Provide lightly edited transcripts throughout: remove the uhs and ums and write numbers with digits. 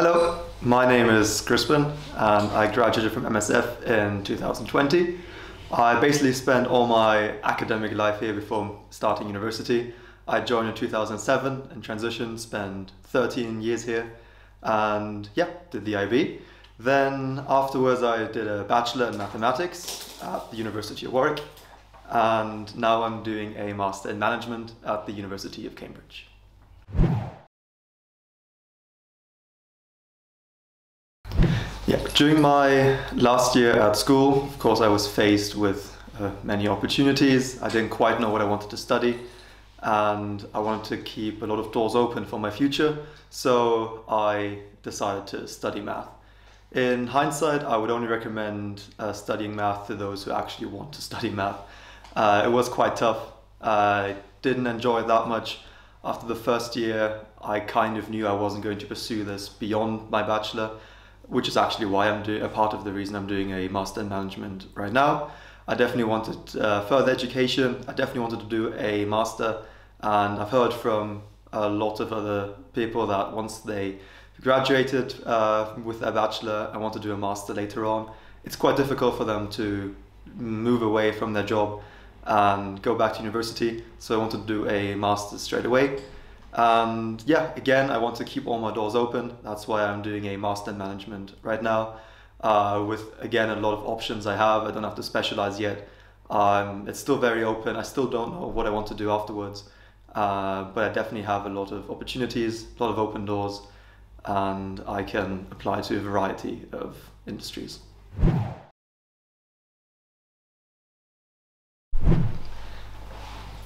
Hello, my name is Crispin and I graduated from MSF in 2020. I basically spent all my academic life here before starting university. I joined in 2007 and transitioned, spent 13 years here and did the IB. Then afterwards I did a bachelor in mathematics at the University of Warwick and now I'm doing a master in management at the University of Cambridge. During my last year at school, of course, I was faced with many opportunities. I didn't quite know what I wanted to study, and I wanted to keep a lot of doors open for my future, so I decided to study math. In hindsight, I would only recommend studying math to those who actually want to study math. It was quite tough. I didn't enjoy it that much. After the first year, I kind of knew I wasn't going to pursue this beyond my bachelor, which is actually why I'm doing a part of the reason I'm doing a master in management right now. I definitely wanted further education. I definitely wanted to do a master, and I've heard from a lot of other people that once they graduated with their bachelor and want to do a master later on, it's quite difficult for them to move away from their job and go back to university. So I wanted to do a master straight away. And again, I want to keep all my doors open. That's why I'm doing a master in management right now, with again a lot of options I have. I don't have to specialize yet. It's still very open. I still don't know what I want to do afterwards, but I definitely have a lot of opportunities, a lot of open doors, and I can apply to a variety of industries.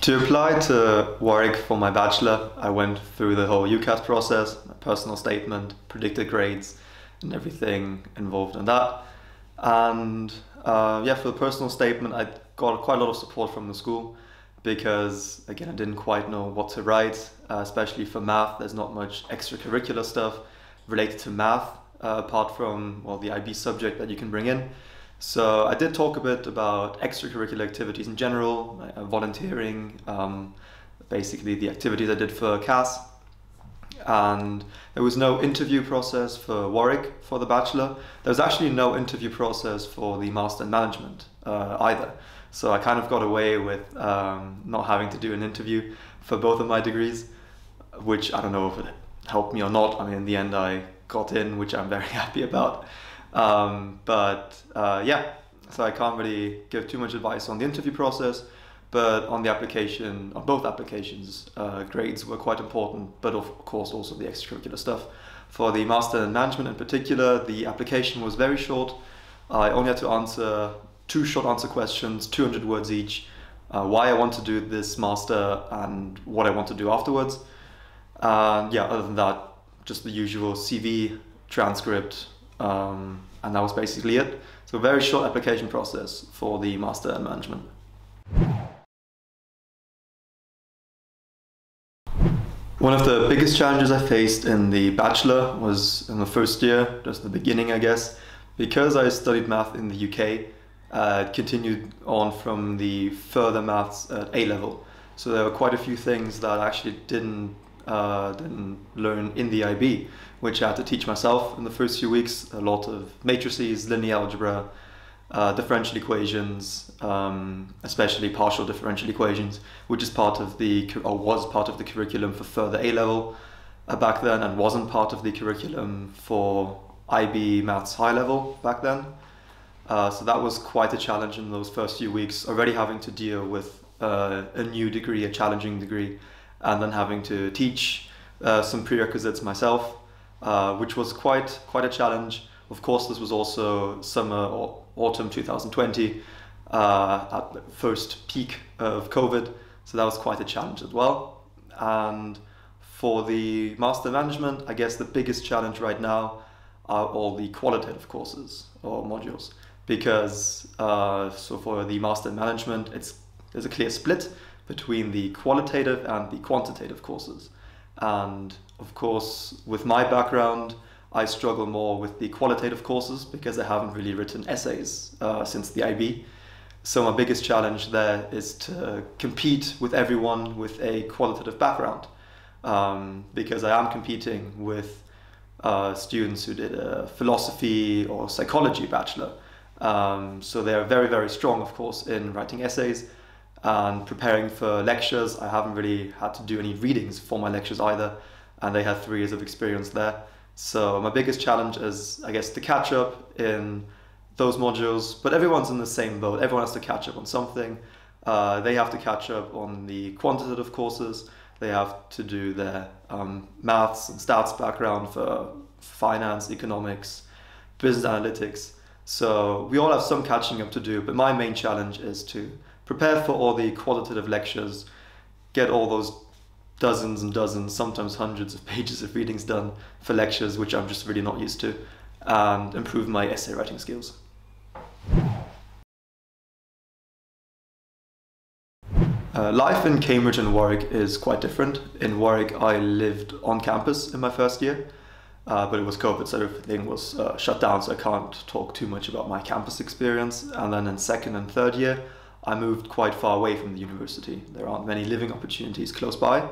To apply to Warwick for my bachelor, I went through the whole UCAS process, my personal statement, predicted grades, and everything involved in that. And for the personal statement, I got quite a lot of support from the school because, again, I didn't quite know what to write, especially for math. There's not much extracurricular stuff related to math, apart from, well, the IB subject that you can bring in. So I did talk a bit about extracurricular activities in general, volunteering, basically the activities I did for CAS. And there was no interview process for Warwick for the bachelor. There was actually no interview process for the master in management either. So I kind of got away with not having to do an interview for both of my degrees, which I don't know if it helped me or not. I mean, in the end I got in, which I'm very happy about. So I can't really give too much advice on the interview process, but on the application, on both applications, grades were quite important, but of course also the extracurricular stuff. For the master in management in particular, the application was very short. I only had to answer 2 short answer questions, 200 words each, why I want to do this master and what I want to do afterwards. Other than that, just the usual CV, transcript, and that was basically it. So a very short application process for the master in management. One of the biggest challenges I faced in the bachelor was in the first year, just the beginning I guess, because I studied math in the UK. It continued on from the further maths at A level. So there were quite a few things that I actually didn't learn in the IB, which I had to teach myself in the first few weeks. A lot of matrices, linear algebra, differential equations, especially partial differential equations, which is part of was part of the curriculum for further A level back then, and wasn't part of the curriculum for IB maths high level back then. So that was quite a challenge in those first few weeks, already having to deal with a new degree, a challenging degree, and then having to teach some prerequisites myself, which was quite a challenge. Of course, this was also summer or autumn 2020, at the first peak of COVID, so that was quite a challenge as well. And for the master management, I guess the biggest challenge right now are all the qualitative courses or modules, because so for the master management, there's a clear split between the qualitative and the quantitative courses. And of course, with my background, I struggle more with the qualitative courses because I haven't really written essays since the IB. So my biggest challenge there is to compete with everyone with a qualitative background, because I am competing with students who did a philosophy or psychology bachelor. So they're very, very strong, of course, in writing essays and preparing for lectures. I haven't really had to do any readings for my lectures either, and they had 3 years of experience there. So my biggest challenge is, I guess, to catch up in those modules, but everyone's in the same boat. Everyone has to catch up on something. They have to catch up on the quantitative courses. They have to do their maths and stats background for finance, economics, business analytics. So we all have some catching up to do, but my main challenge is to prepare for all the qualitative lectures, get all those dozens and dozens, sometimes hundreds of pages of readings done for lectures, which I'm just really not used to, and improve my essay writing skills. Life in Cambridge and Warwick is quite different. In Warwick, I lived on campus in my first year, but it was COVID, so everything was shut down, so I can't talk too much about my campus experience. And then in second and third year, I moved quite far away from the university. There aren't many living opportunities close by.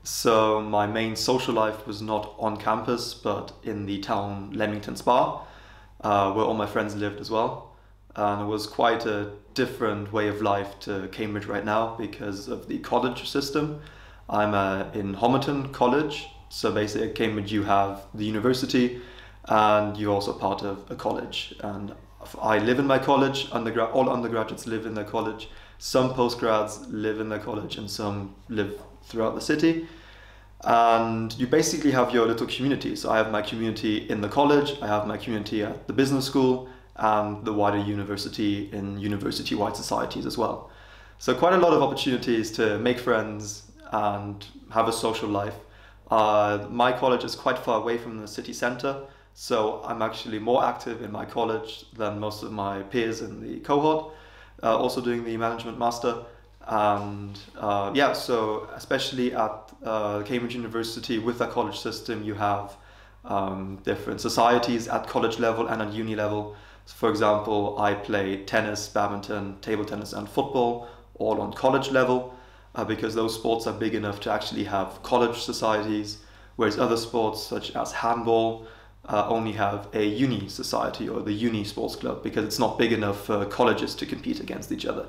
So my main social life was not on campus, but in the town Leamington Spa, where all my friends lived as well. And it was quite a different way of life to Cambridge right now because of the college system. I'm in Homerton College, so basically at Cambridge you have the university and you're also part of a college. And I live in my college, all undergraduates live in their college, some postgrads live in their college and some live throughout the city. And you basically have your little community. So I have my community in the college, I have my community at the business school, and the wider university in university-wide societies as well. So quite a lot of opportunities to make friends and have a social life. My college is quite far away from the city centre, so I'm actually more active in my college than most of my peers in the cohort, also doing the management master. And yeah, so especially at Cambridge University with the college system, you have different societies at college level and at uni level. So for example, I play tennis, badminton, table tennis and football all on college level because those sports are big enough to actually have college societies, whereas other sports such as handball only have a uni society or the uni sports club because it's not big enough for colleges to compete against each other.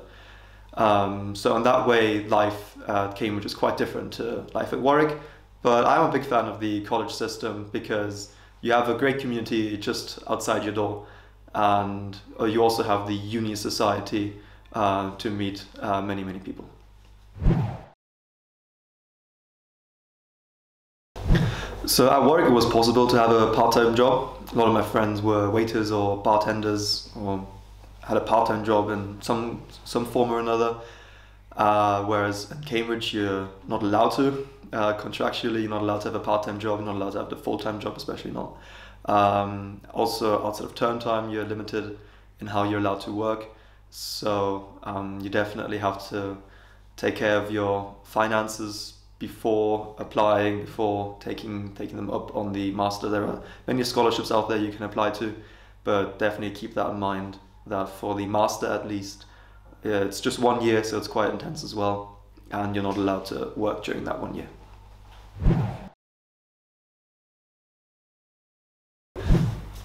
So in that way, life at Cambridge is quite different to life at Warwick, but I'm a big fan of the college system because you have a great community just outside your door, and you also have the uni society to meet many, many people. So at Warwick it was possible to have a part-time job. A lot of my friends were waiters or bartenders or had a part-time job in some form or another, whereas in Cambridge you're not allowed to. Contractually you're not allowed to have a part-time job, you're not allowed to have the full-time job, especially not. Also outside of term time you're limited in how you're allowed to work, so you definitely have to take care of your finances before applying, before taking them up on the master. There are many scholarships out there you can apply to, but definitely keep that in mind that for the master at least, it's just 1 year, so it's quite intense as well, and you're not allowed to work during that 1 year.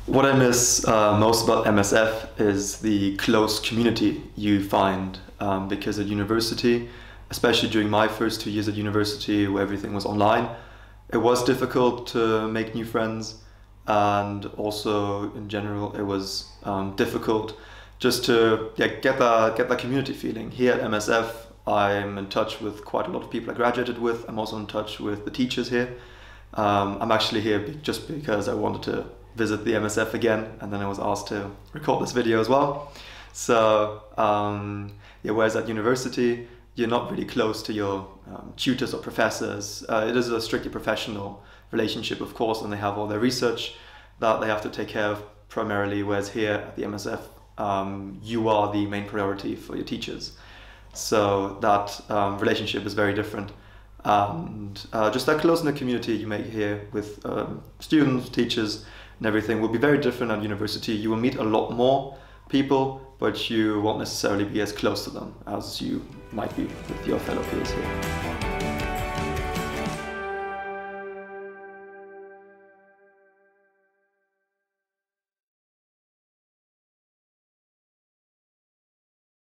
What I miss most about MSF is the close community you find because at university, especially during my first 2 years at university where everything was online, it was difficult to make new friends, and also in general it was difficult just to get that community feeling. Here at MSF I'm in touch with quite a lot of people I graduated with. I'm also in touch with the teachers here. I'm actually here just because I wanted to visit the MSF again, and then I was asked to record this video as well. So yeah, whereas at university you're not really close to your tutors or professors. It is a strictly professional relationship, of course, and they have all their research that they have to take care of primarily, whereas here at the MSF you are the main priority for your teachers. So that relationship is very different. And just that close-knit community you make here with students, teachers and everything will be very different at university. You will meet a lot more people, but you won't necessarily be as close to them as you might be with your fellow peers here.